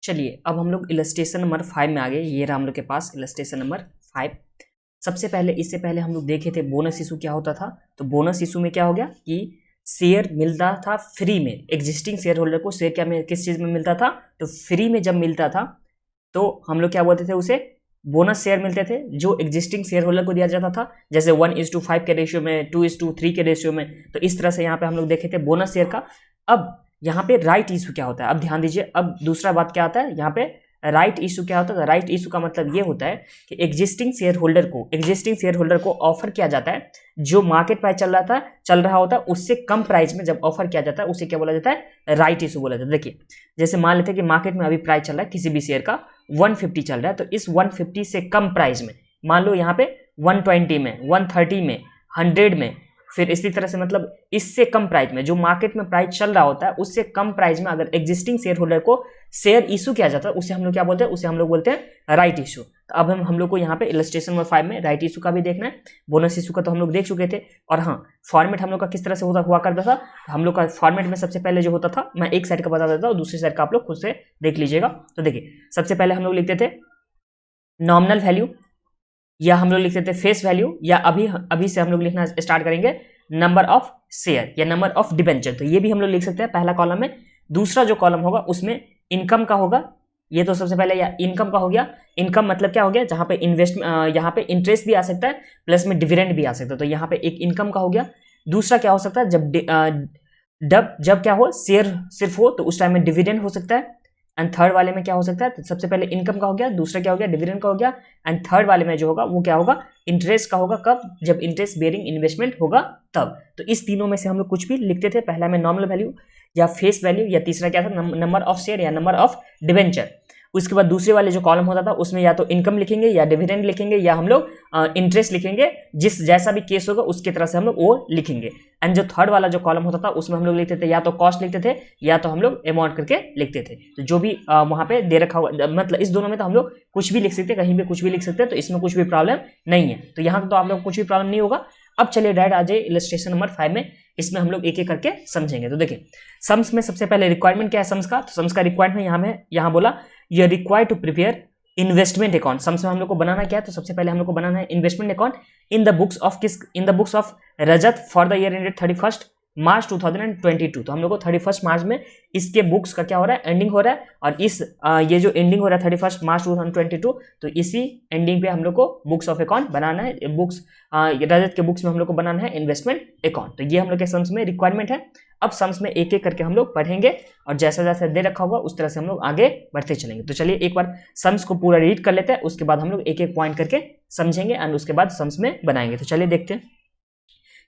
चलिए अब हम लोग इलस्ट्रेशन नंबर 5 में आ गए। ये रहा हम लोग के पास इलस्ट्रेशन नंबर 5। सबसे पहले इससे पहले हम लोग देखे थे बोनस इशू क्या होता था। तो बोनस इशू में क्या हो गया कि शेयर मिलता था फ्री में, एग्जिस्टिंग शेयर होल्डर को शेयर क्या में किस चीज़ में मिलता था, तो फ्री में जब मिलता था तो हम लोग क्या बोलते थे, उसे बोनस शेयर मिलते थे जो एग्जिस्टिंग शेयर होल्डर को दिया जाता था, जैसे 1:5 के रेशियो में, 2:3 के रेशियो में। तो इस तरह से यहाँ पे हम लोग देखे थे बोनस शेयर का। अब यहाँ पे राइट इशू क्या होता है, अब ध्यान दीजिए। अब दूसरा बात क्या आता है यहाँ पे, राइट इशू क्या होता है। राइट इशू का मतलब ये होता है कि एग्जिस्टिंग शेयर होल्डर को ऑफर किया जाता है, जो मार्केट प्राइस चल रहा होता है उससे कम प्राइस में जब ऑफर किया जाता है उसे क्या बोला जाता है, राइट इशू बोला जाता है। देखिए जैसे मान लेते हैं कि मार्केट में अभी प्राइस चल रहा है किसी भी शेयर का 150 चल रहा है, तो इस 150 से कम प्राइस में, मान लो यहाँ पे 120 में, 130 में, 100 में, फिर इसी तरह से मतलब इससे कम प्राइस में, जो मार्केट में प्राइस चल रहा होता है उससे कम प्राइस में अगर एग्जिस्टिंग शेयर होल्डर को शेयर इशू किया जाता है, उसे हम लोग क्या बोलते हैं, उसे हम लोग बोलते हैं राइट इशू। तो अब हम लोग को यहाँ पे इलस्ट्रेशन नंबर 5 में राइट इशू का भी देखना है, बोनस इशू का तो हम लोग देख चुके थे। और हाँ, फॉर्मेट हम लोग का किस तरह से हुआ करता था। हम लोग का फॉर्मेट में सबसे पहले जो होता था, मैं एक साइड का बता देता हूँ, दूसरी साइड का आप लोग खुद से देख लीजिएगा। तो देखिए सबसे पहले हम लोग लिखते थे नॉमिनल वैल्यू, या हम लोग लिखते थे फेस वैल्यू, या अभी से हम लोग लिखना स्टार्ट करेंगे नंबर ऑफ शेयर या नंबर ऑफ डिबेंचर। तो ये भी हम लोग लिख सकते हैं पहला कॉलम में। दूसरा जो कॉलम होगा उसमें इनकम का होगा, ये तो सबसे पहले या इनकम का हो गया। इनकम मतलब क्या हो गया, जहां पे यहाँ पे इंटरेस्ट भी आ सकता है प्लस में डिविडेंड भी आ सकता है, तो यहाँ पे एक इनकम का हो गया। दूसरा क्या हो सकता है, जब क्या हो, शेयर सिर्फ हो तो उस टाइम में डिविडेंड हो सकता है। एंड थर्ड वाले में क्या हो सकता है, तो सबसे पहले इनकम का हो गया, दूसरा क्या हो गया, डिविडेंड का हो गया। एंड थर्ड वाले में जो होगा वो क्या होगा, इंटरेस्ट का होगा। कब, जब इंटरेस्ट बेयरिंग इन्वेस्टमेंट होगा तब। तो इस तीनों में से हम लोग कुछ भी लिखते थे, पहला में नॉमिनल वैल्यू या फेस वैल्यू, या तीसरा क्या था नंबर ऑफ शेयर या नंबर ऑफ डिवेंचर। उसके बाद दूसरे वाले जो कॉलम होता था उसमें या तो इनकम लिखेंगे या डिविडेंड लिखेंगे या हम लोग इंटरेस्ट लिखेंगे, जिस जैसा भी केस होगा उसकी तरह से हम लोग वो लिखेंगे। एंड जो थर्ड वाला जो कॉलम होता था उसमें हम लोग लिखते थे या तो कॉस्ट लिखते थे या तो हम लोग अमाउंट करके लिखते थे। तो जो भी वहां पे दे रखा हुआ, मतलब इस दोनों में तो हम लोग कुछ भी लिख सकते, कहीं भी कुछ भी लिख सकते हैं, तो इसमें कुछ भी प्रॉब्लम नहीं है। तो यहाँ तो आप लोग कुछ भी प्रॉब्लम नहीं होगा। अब चलिए डायरेक्ट आ जाए इलस्ट्रेशन नंबर 5 में, इसमें हम लोग एक एक करके समझेंगे। तो देखिए सम्स में सबसे पहले रिक्वायरमेंट क्या है सम्स का, तो सम्स का रिक्वायरमेंट यहाँ बोला you are required to prepare investment account. Sums में हम लोग को बनाना क्या है, तो सबसे पहले हम लोग को बनाना है investment account in the books of Rajat for the year ended 31 मार्च 2022। तो हम लोग को 31 मार्च में इसके बुक्स का क्या हो रहा है, एंडिंग हो रहा है। और इस ये जो एंडिंग हो रहा है 31 मार्च 2022, तो इसी एंडिंग पे हम लोग को बुक्स ऑफ अकाउंट बनाना है। बुक्स रजत के बुक्स में हम लोग को बनाना है इन्वेस्टमेंट अकाउंट। तो ये हम लोग के सम्स में रिक्वायरमेंट है। अब सम्स में एक एक करके हम लोग पढ़ेंगे और जैसा जैसा दे रखा होगा उस तरह से हम लोग आगे बढ़ते चलेंगे। तो चलिए एक बार सम्स को पूरा रीड कर लेते हैं, उसके बाद हम लोग एक एक पॉइंट करके समझेंगे एंड उसके बाद सम्स में बनाएंगे। तो चलिए देखते हैं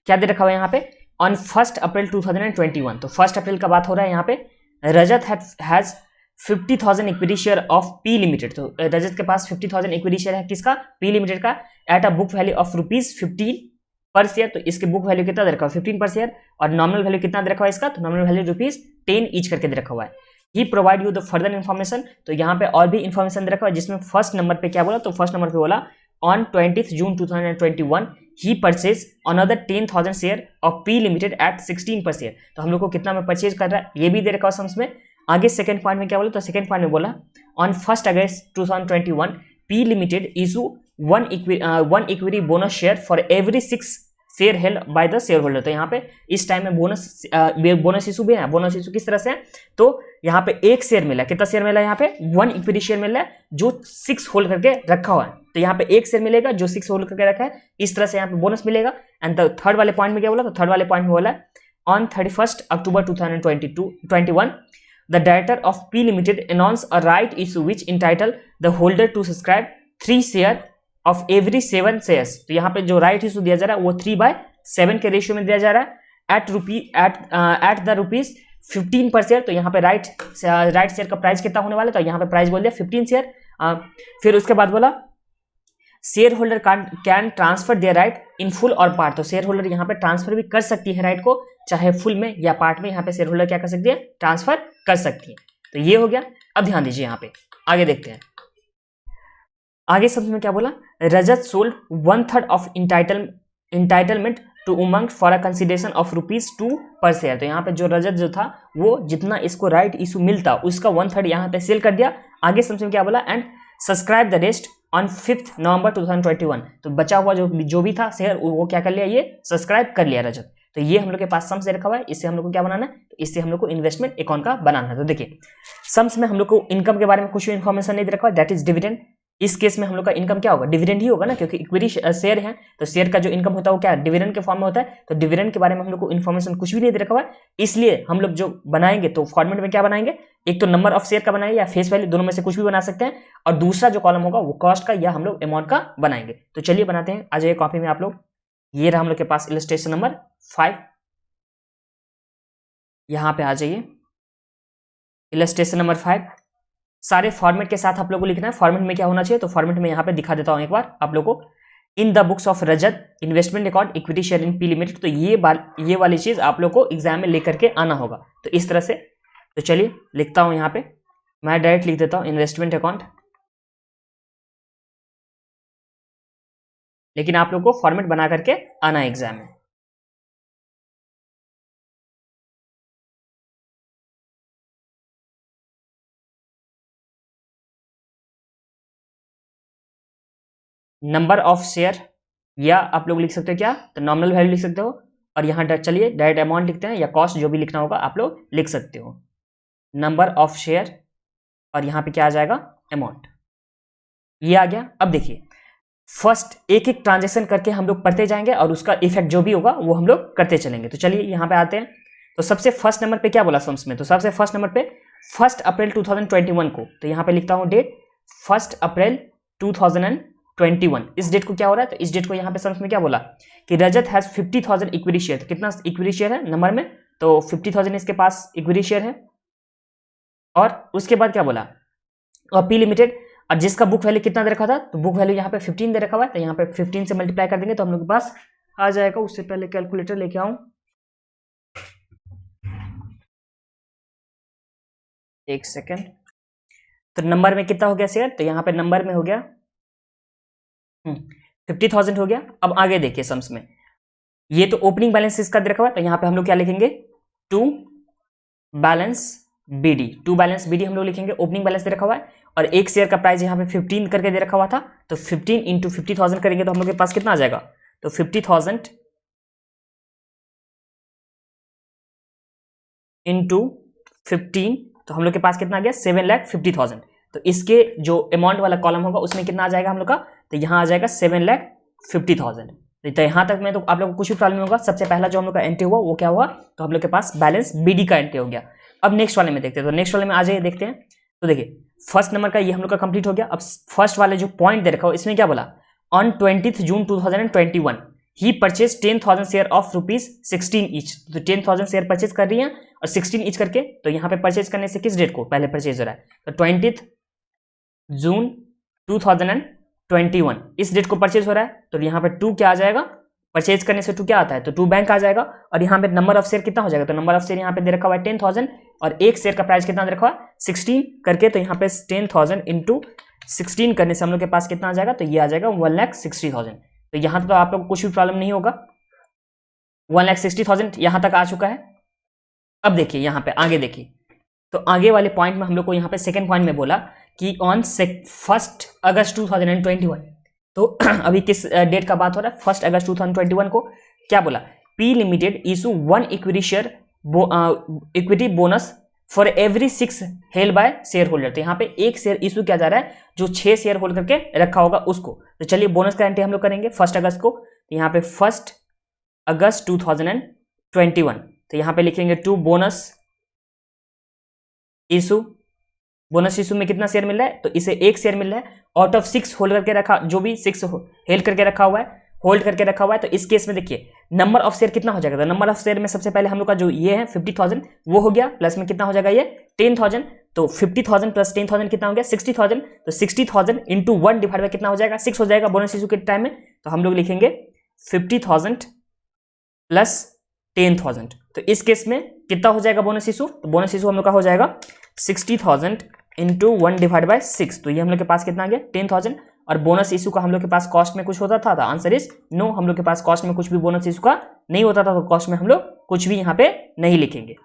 क्या दे रखा हुआ है यहाँ पे। ऑन 1 अप्रैल 2021, तो 1 अप्रैल का बात हो रहा है यहाँ पे। Rajat has 50,000 equity share of P limited. तो रजत के पास 50,000 इक्विटी शेयर है, किसका, पी लिमिटेड का, at a book value of ₹15 per share. तो इसके बुक वैल्यू कितना दे रखा है, 15 पर शेयर। और नॉमिनल वैल्यू कितना दे रखा हुआ है इसका, तो नॉमिनल वैल्यू ₹10 ईच करके दे रखा हुआ है। He provide you the further information. तो यहाँ पे और भी इन्फॉर्मेशन दे रखा हुआ है, जिसमें फर्स्ट नंबर पे क्या बोला, तो फर्स्ट नंबर पे बोला on 20th June 2021 he purchased another 10,000 share of P Limited at 16 पर शेयर। तो हम लोग को कितना में परचेज कर रहा है ये भी दे रखा है सम्स में। आगे सेकंड पॉइंट में क्या बोला, तो सेकंड पॉइंट में बोला on 1 August 2021 P Limited issue one equity bonus share for every 6 share held by the share holder. तो यहाँ पे इस टाइम में बोनस इशू भी है। बोनस इशू किस तरह से है, तो यहाँ पे एक शेयर मिला है, कितना शेयर मिला है यहाँ पे, 1 इक्विटी शेयर मिला है जो 6 होल्ड करके रखा हुआ है। तो यहाँ पे एक शेयर मिलेगा जो 6 होल्ड करके रखा है, इस तरह से यहाँ पे बोनस मिलेगा। एंड थर्ड वाले पॉइंट में क्या बोला, तो थर्ड वाले पॉइंट में बोला on 31 October 2021 the director of P limited announce a right issue which entitle the holder to subscribe 3 share of every 7 shares. तो यहाँ पे जो राइट इशू दिया जा रहा है वो 3/7 के रेशियो में दिया जा रहा है एट द ₹15 पर शेयर। तो यहाँ पे राइट शेयर का प्राइस कितना होने वाला है, तो यहाँ पे प्राइस बोल दिया 15 शेयर। फिर उसके बाद बोला share holder can transfer their right in full और पार्ट। तो शेयर होल्डर यहाँ पे ट्रांसफर भी कर सकती है राइट को, चाहे फुल में या पार्ट में। यहाँ पे शेयर होल्डर क्या कर सकती है, ट्रांसफर कर सकती है। तो ये हो गया। अब ध्यान दीजिए यहाँ पे आगे देखते हैं। आगे शब्द में क्या बोला, Rajat sold 1/3 of entitlement to Umang for a consideration of ₹2 per share. तो यहाँ पे जो रजत जो था वो जितना इसको राइट इशू मिलता उसका 1/3 यहाँ पे सेल कर दिया। आगे समझ क्या बोला, and subscribe the rest on 5 नवंबर 2021। तो बचा हुआ जो भी था शेयर वो क्या कर लिया, ये सब्सक्राइब कर लिया रजत। तो ये हम लोग के पास सम्स रखा हुआ है, इससे हम लोग को क्या बनाना है, तो इससे हम लोग को इन्वेस्टमेंट अकाउंट का बनाना है। तो देखिए सम्स में हम लोग को इनकम के बारे में कुछ भी इन्फॉर्मेशन नहीं दे रखा है, दैट इज डिविडेंड। इस केस में हम लोग का इनकम क्या होगा, डिविडेंड ही होगा ना, क्योंकि इक्विटी शेयर है तो शेयर का जो इनकम होता है वो क्या डिविडेंड के फॉर्म में होता है। तो डिविडेंड के बारे में हम लोग को इन्फॉर्मेशन कुछ भी नहीं दे रखा हुआ है, इसलिए हम लोग जो बनाएंगे तो फॉर्मेट में क्या बनाएंगे, एक तो नंबर ऑफ शेयर का बनाएंगे या फेस वैल्यू, दोनों में से कुछ भी बना सकते हैं, और दूसरा जो कॉलम होगा वो कॉस्ट का या हम लोग अमाउंट का बनाएंगे। तो चलिए बनाते हैं, आ जाइए कॉपी में आप लोग। ये रहा हम लोग के पास इलस्ट्रेशन नंबर 5, यहां पे आ जाइए इलस्ट्रेशन नंबर 5। सारे फॉर्मेट के साथ आप लोगों को लिखना है। फॉर्मेट में क्या होना चाहिए, तो फॉर्मेट में यहाँ पे दिखा देता हूं एक बार आप लोगों को। In the books of Rajat investment account equity share in P limited. तो ये वाली चीज आप लोग को एग्जाम में लेकर के आना होगा, तो इस तरह से। तो चलिए लिखता हूं यहाँ पे, मैं डायरेक्ट लिख देता हूं इन्वेस्टमेंट अकाउंट, लेकिन आप लोग को फॉर्मेट बना करके आना है एग्जाम में। नंबर ऑफ शेयर, या आप लोग लिख सकते हो क्या, तो नॉमिनल वैल्यू लिख सकते हो, और यहाँ चलिए डायरेक्ट अमाउंट लिखते हैं, या कॉस्ट जो भी लिखना होगा आप लोग लिख सकते हो। नंबर ऑफ शेयर और यहाँ पे क्या आ जाएगा, अमाउंट, ये आ गया। अब देखिए फर्स्ट एक एक ट्रांजेक्शन करके हम लोग पढ़ते जाएंगे और उसका इफेक्ट जो भी होगा वो हम लोग करते चलेंगे। तो चलिए यहाँ पे आते हैं। तो सबसे फर्स्ट नंबर पे क्या बोला सम्स में, तो सबसे फर्स्ट नंबर पे 1 अप्रैल 2021 को, तो यहाँ पे लिखता हूँ डेट 1 अप्रैल 2021। इस डेट को क्या हो रहा है, तो इस डेट को यहाँ पे सम्स में क्या बोला कि रजत हैज 50,000 इक्विटी शेयर। तो कितना इक्विटी शेयर है नंबर में, तो 50,000 इसके पास इक्विटी शेयर है। और उसके बाद क्या बोला, और पी लिमिटेड, और जिसका बुक वैल्यू कितना दे रखा था, तो बुक वैल्यू यहाँ पे 15 दे रखा हुआ है, तो यहाँ पे 15 से मल्टीप्लाई कर देंगे तो हम लोग के पास आ जाएगा। उससे पहले कैलकुलेटर लेके आऊं, एक सेकेंड। तो नंबर में कितना हो गया शेयर, तो यहाँ पे नंबर में हो गया 50,000 हो गया। अब आगे देखिए सम्स में, ये तो ओपनिंग बैलेंस इसका दे रखा हुआ है, तो यहाँ पे हम लोग क्या लिखेंगे, to balance BD, to balance BD हम लोग लिखेंगे। ओपनिंग बैलेंस दे रखा हुआ है और एक शेयर का प्राइस यहाँ पे 15 करके दे रखा हुआ था, तो 15 इंटू 50,000 करेंगे तो हम लोग के पास कितना आ जाएगा, तो 50,000 इंटू 15, तो हम लोग के पास कितना आ गया, 7,50,000। तो इसके जो अमाउंट वाला कॉलम होगा उसमें कितना आ जाएगा हम लोग का, तो यहाँ आ जाएगा 7,50,000। तो यहाँ तक में तो आप लोग को कुछ भी प्रॉब्लम होगा। सबसे पहला जो हम लोग का एंट्री हुआ वो क्या हुआ, तो हम लोग के पास बैलेंस बीडी का एंट्री हो गया। अब नेक्स्ट वाले में देखते हैं, तो नेक्स्ट वाले में आ जाइए देखते हैं। तो देखिए फर्स्ट नंबर का ये हम लोग का कंप्लीट हो गया। अब फर्स्ट वाले जो पॉइंट दे रखा हो इसमें क्या बोला, on 20 June 2021 he purchase 10,000 share of ₹16 each. तो 10,000 शेयर परचेज कर रही है और 16 ईच करके, तो यहाँ पे परचेज करने से किस डेट को पहले परचेज हो रहा है, तो 20 जून 2021 इस डेट को परचेज हो रहा है। तो यहाँ पे 2 क्या आ जाएगा, परचेज करने से 2 क्या आता है, तो 2 बैंक आ जाएगा। और यहाँ पे नंबर ऑफ शेयर कितना हो जाएगा, तो नंबर ऑफ शेयर यहाँ पे दे रखा हुआ है 10,000 और एक शेयर का प्राइस कितना दे रखा हुआ है 16 करके, तो यहाँ पे 10,000 इंटू 16 करने से हम लोग के पास कितना आ जाएगा, तो ये आ जाएगा 1,60,000। तो यहाँ तो आप लोग को कुछ भी प्रॉब्लम नहीं होगा, 1,60,000 यहाँ तक आ चुका है। अब देखिए यहाँ पे आगे देखिए, तो आगे वाले पॉइंट में हम लोग को यहाँ पे सेकंड पॉइंट में बोला कि ऑन 1 अगस्त 2021, तो अभी किस डेट का बात हो रहा है, 1 अगस्त 2021 को क्या बोला, P limited issue 1 equity share equity bonus for every 6 held by share holder. तो यहाँ पे एक शेयर इशू किया जा रहा है जो 6 शेयर होल्ड करके रखा होगा उसको। तो चलिए बोनस का एंट्री हम लोग करेंगे 1 अगस्त को, तो यहाँ पे 1 अगस्त 2021, तो यहाँ पे लिखेंगे 2 बोनस इशू। बोनस इशू में कितना शेयर मिल रहा है, तो इसे 1 शेयर मिल रहा है आउट ऑफ 6 होल्ड करके रखा, जो भी 6 हेल्ड करके रखा हुआ है, होल्ड करके रखा हुआ है। तो इस केस में देखिए नंबर ऑफ शेयर कितना हो जाएगा, तो नंबर ऑफ शेयर में सबसे पहले हम लोग का जो ये है 50,000 वो हो गया, प्लस में कितना हो जाएगा ये 10,000, तो 50,000 प्लस 10,000 कितना हो गया 60,000। तो 60,000 इंटू 1 डिवाइड बाय कितना हो जाएगा 6 हो जाएगा बोनस इशू के टाइम में। तो हम लोग लिखेंगे 50,000 प्लस 10,000। तो इस केस में कितना हो जाएगा बोनस इशू, तो बोनस इशू हम लोग का हो जाएगा 60,000 इंटू 1 डिवाइड बाय 6। तो ये हम लोग के पास कितना आ गया 10,000, और बोनस इशू का हम लोग के पास कॉस्ट में कुछ होता था? आंसर इज नो, हम लोग के पास कॉस्ट में कुछ भी बोनस इशू का नहीं होता था, तो कॉस्ट में हम लोग कुछ भी यहाँ पे नहीं लिखेंगे।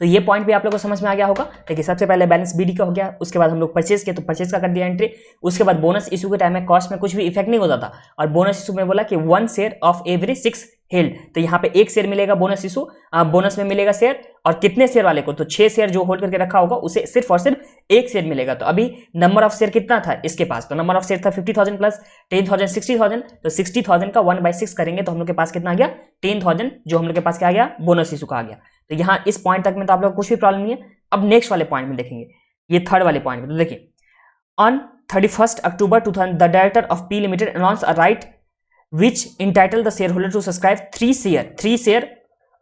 तो ये पॉइंट भी आप लोगों को समझ में आ गया होगा। देखिए सबसे पहले बैलेंस बीडी का हो गया, उसके बाद हम लोग परचेज किया तो परचेज का कर दिया एंट्री, उसके बाद बोनस इशू के टाइम में कॉस्ट में कुछ भी इफेक्ट नहीं होता था, और बोनस इशू में बोला कि 1 शेयर ऑफ एवरी 6 हेल्ड, तो यहाँ पे 1 शेयर मिलेगा बोनस इशू, बोनस में मिलेगा शेयर, और कितने शेयर वाले को? तो 6 शेयर जो होल्ड करके रखा होगा उसे सिर्फ और सिर्फ 1 शेयर मिलेगा। तो अभी नंबर ऑफ शेयर कितना था इसके पास? तो नंबर ऑफ शेयर था 50,000 प्लस 10,000 60,000, तो 60,000 का 1/6 करेंगे तो हम लोग के पास कितना आ गया? 10,000, जो हम लोग के पास क्या आ गया? बोनस इशू का आ गया। तो यहाँ इस पॉइंट तक में तो आप लोग को कुछ भी प्रॉब्लम नहीं है। अब नेक्स्ट वाले पॉइंट में देखेंगे, ये थर्ड वाले पॉइंट में। तो देखिए, on 31 October 2000 the director of P limited announce a right which entitle the shareholder to subscribe 3 share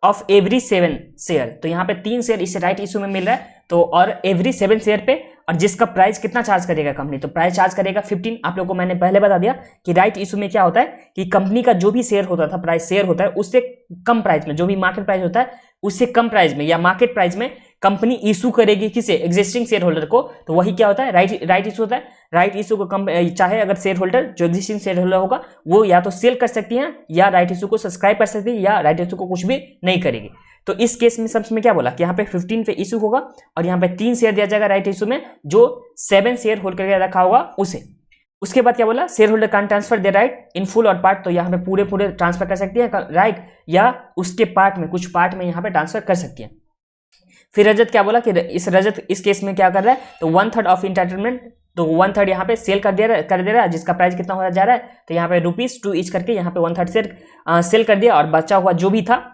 of every 7 share. तो यहाँ पे 3 शेयर इसे राइट इशू में मिल रहा है, तो और एवरी 7 शेयर पे, और जिसका प्राइस कितना चार्ज करेगा कंपनी? तो प्राइस चार्ज करेगा 15। आप लोगों को मैंने पहले बता दिया कि राइट इशू में क्या होता है कि कंपनी का जो भी शेयर होता था, प्राइस शेयर होता है, उससे कम प्राइस में, जो भी मार्केट प्राइस होता है उससे कम प्राइस में या मार्केट प्राइस में कंपनी इशू करेगी किसे? एग्जिस्टिंग शेयर होल्डर को। तो वही क्या होता है? राइट इशू होता है। राइट इशू को चाहे अगर शेयर होल्डर जो एग्जिस्टिंग शेयर होल्डर होगा वो या तो सेल कर सकती है, या राइट इशू को सब्सक्राइब कर सकती है, या राइट इशू को कुछ भी नहीं करेगी। तो इस केस में सबसे में क्या बोला कि यहाँ पे 15 पे इशू होगा, और यहाँ पे 3 शेयर दिया जाएगा राइट इशू में, जो 7 शेयर होल्ड करके रखा होगा उसे। उसके बाद क्या बोला? Share holder can transfer the right in full और पार्ट, तो यहाँ पे पूरे ट्रांसफर कर सकती है राइट, या उसके पार्ट में, कुछ पार्ट में यहाँ पे ट्रांसफर कर सकती है। फिर रजत क्या बोला कि रजत इस केस में क्या कर रहा है? तो 1/3 ऑफ इंटाइटलमेंट, तो 1/3 यहाँ पे सेल कर दे रहा है, जिसका प्राइस कितना हो जा रहा है? तो यहाँ पे ₹2 ईच करके यहाँ पे 1/3 शेयर सेल कर दिया, और बचा हुआ जो भी था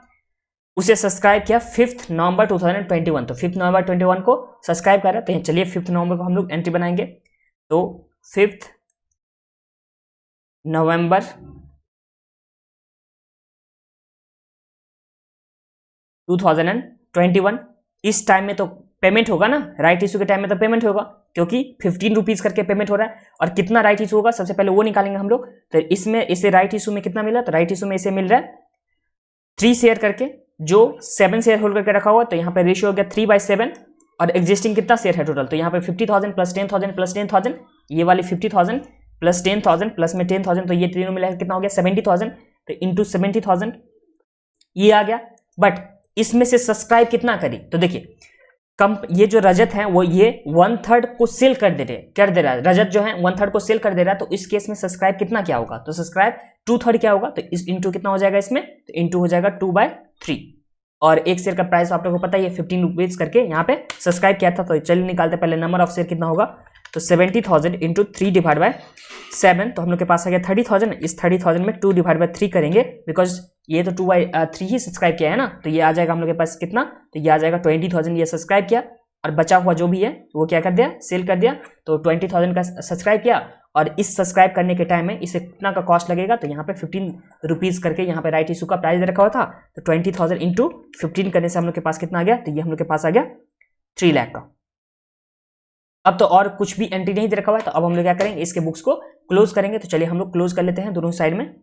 उसे सब्सक्राइब किया 5 नवंबर 2021। तो 5 नवंबर 2021 को सब्सक्राइब कर रहा है। तो चलिए 5 नवंबर को हम लोग एंट्री बनाएंगे। तो 5 नवंबर 2021, इस टाइम में तो पेमेंट होगा ना, राइट इशू के टाइम में तो पेमेंट होगा, क्योंकि 15 रुपीज करके पेमेंट हो रहा है। और कितना राइट इशू होगा सबसे पहले वो निकालेंगे हम लोग। तो इसमें इसे राइट इशू में कितना मिला? तो राइट इशू में इसे मिल रहा है 3 शेयर करके, जो 7 शेयर होल्ड करके रखा हुआ। तो यहाँ पे रेशियो हो गया 3/7, और एग्जिस्टिंग कितना शेयर है टोटल? तो यहाँ पे 50,000 प्लस 10,000 प्लस 10,000, ये वाली 50,000 प्लस 10,000 प्लस में 10,000, तो ये तीनों मिला कितना हो गया? 70,000। तो इंटू 70,000 ये आ गया। बट इसमें से सब्सक्राइब कितना करी? तो देखिए ये जो रजत है वो ये 1/3 को सेल कर दे रहा है। रजत जो है 1/3 को सेल कर दे रहा है, तो इस केस में सब्सक्राइब कितना क्या होगा? तो सब्सक्राइब 2/3 क्या होगा? तो इस इंटू कितना हो जाएगा इसमें? तो इंटू हो जाएगा 2/3, और एक शेयर का प्राइस आप लोगों को पता है 15 रुपीज करके यहाँ पे सब्सक्राइब किया था। तो चलिए निकालते पहले नंबर ऑफ शेयर कितना होगा। तो 70,000 इंटू 3/7, तो हम लोग के पास आ गया 30,000। इस 30,000 में 2/3 करेंगे, बिकॉज ये तो 2/3 ही सब्सक्राइब किया है ना, तो ये आ जाएगा हम लोग के पास कितना? तो ये आ जाएगा 20,000 ये सब्सक्राइब किया, और बचा हुआ जो भी है वो क्या कर दिया? सेल कर दिया। तो 20,000 का सब्सक्राइब किया, और इस सब्सक्राइब करने के टाइम में इसे कितना का कॉस्ट लगेगा? तो यहाँ पे 15 रुपीज करके यहाँ पे राइट इशू का प्राइस रखा हुआ था। तो 20,000 इंटू 15 करने से हम लोग के पास कितना आ गया? तो ये हम लोग के पास आ गया 3 लाख का। अब तो और कुछ भी एंट्री नहीं दे रखा हुआ है, तो अब हम लोग क्या करेंगे? इसके बुक्स को क्लोज करेंगे। तो चलिए हम लोग क्लोज कर लेते हैं दोनों साइड में,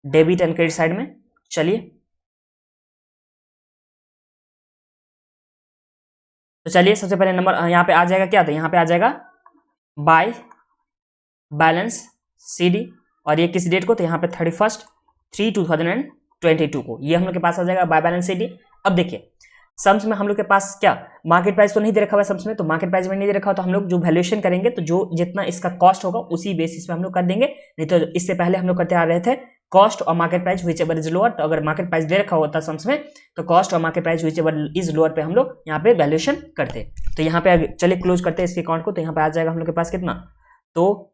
डेबिट एंड क्रेडिट साइड में। चलिए तो चलिए सबसे पहले नंबर यहाँ पे आ जाएगा क्या? तो यहाँ पे आ जाएगा बाय बैलेंस CD, और ये किस डेट को? तो यहाँ पे 31/3/2022 को ये हम लोग के पास आ जाएगा बाय बैलेंस CD। अब देखिए सम्स में हम लोग के पास क्या मार्केट प्राइस तो नहीं दे रखा हुआ है सम्स में, तो मार्केट प्राइस में नहीं दे रखा हो, तो हम लोग जो वैल्यूएशन करेंगे तो जो जितना इसका कॉस्ट होगा उसी बेसिस पे हम लोग कर देंगे। नहीं तो इससे पहले हम लोग करते आ रहे थे कॉस्ट और market price which ever is lower. तो अगर मार्केट प्राइस दे रखा होता सम्स में तो कॉस्ट और market price which ever is lower पे हम लोग यहाँ पे वैल्यूएशन करते। तो यहाँ पे चलिए क्लोज करते हैं इसके अकाउंट को। तो यहाँ पे आ जाएगा हम लोग के पास कितना? तो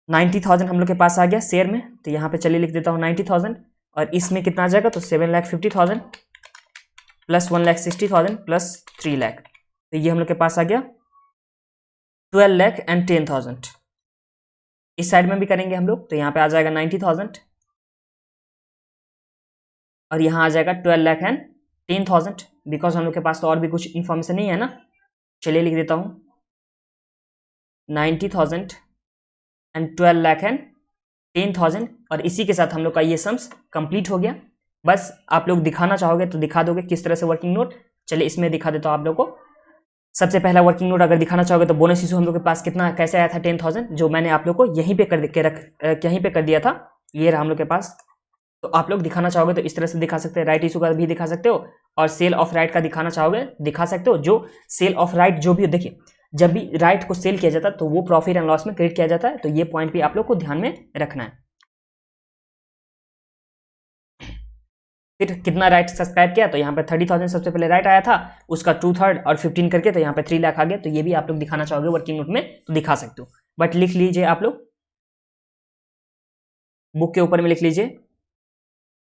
90,000 हम लोग के पास आ गया शेयर में। तो यहाँ पे चलिए लिख देता हूँ 90,000, और इसमें कितना आ जाएगा? तो 7,50,000 प्लस 1,60,000 प्लस 3 लाख, तो ये हम लोग के पास आ गया 12,10,000। इस साइड में भी करेंगे हम लोग, तो यहाँ पे आ जाएगा 90,000, और यहाँ आ जाएगा 12,10,000, बिकॉज हम लोग के पास तो और भी कुछ इंफॉर्मेशन नहीं है ना। चलिए लिख देता हूँ 90,000 एंड 12,10,000, और इसी के साथ हम लोग का ये सम्स कंप्लीट हो गया। बस आप लोग दिखाना चाहोगे तो दिखा दोगे किस तरह से वर्किंग नोट। चलिए इसमें दिखा देता हूँ आप लोग को। सबसे पहला वर्किंग नोट अगर दिखाना चाहोगे तो बोनस इशू हम लोग के पास कितना कैसे आया था 10,000, जो मैंने आप लोग को यहीं पे कर दिया था, ये रहा हम लोग के पास। तो आप लोग दिखाना चाहोगे तो इस तरह से दिखा सकते हैं, राइट इशू का भी दिखा सकते हो और सेल ऑफ राइट का दिखाना चाहोगे दिखा सकते हो। जो सेल ऑफ राइट जो भी देखिए, जब भी राइट को सेल किया जाता है तो वो प्रॉफिट एंड लॉस में क्रेडिट किया जाता है, तो ये पॉइंट भी आप लोग को ध्यान में रखना है। फिर कितना राइट सब्सक्राइब किया, तो यहाँ पे 30,000 सबसे पहले राइट आया था, उसका 2/3 और 15 करके तो यहाँ पे 3 लाख आ गया। तो ये भी आप लोग दिखाना चाहोगे वर्किंग नोट में तो दिखा सकते हो, बट लिख लीजिए आप लोग बुक के ऊपर में लिख लीजिए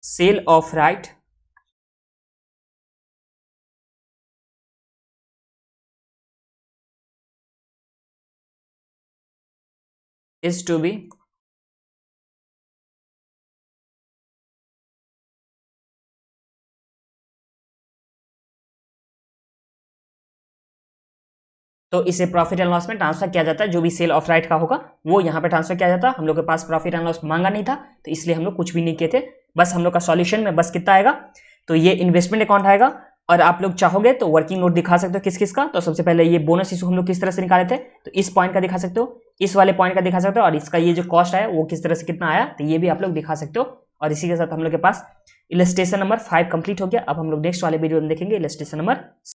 sale of right is to be तो इसे प्रॉफिट एंड लॉस में ट्रांसफर किया जाता है। जो भी सेल ऑफ राइट का होगा वो यहाँ पे ट्रांसफर किया जाता है। हम लोग के पास प्रॉफिट एंड लॉस मांगा नहीं था तो इसलिए हम लोग कुछ भी नहीं किए थे। बस हम लोग का सॉल्यूशन में बस कितना आएगा, तो ये इन्वेस्टमेंट अकाउंट आएगा। और आप लोग चाहोगे तो वर्किंग नोट दिखा सकते हो किस किस का। तो सबसे पहले ये बोनस इशू हम लोग किस तरह से निकाले थे, तो इस पॉइंट का दिखा सकते हो, इस वाले पॉइंट का दिखा सकते हो, और इसका ये जो कॉस्ट आया वो किस तरह से कितना आया, तो ये भी आप लोग दिखा सकते हो। और इसी के साथ हम लोग के पास इलस्ट्रेशन नंबर 5 कंप्लीट हो गया। अब हम लोग नेक्स्ट वाले वीडियो में देखेंगे इलस्ट्रेशन नंबर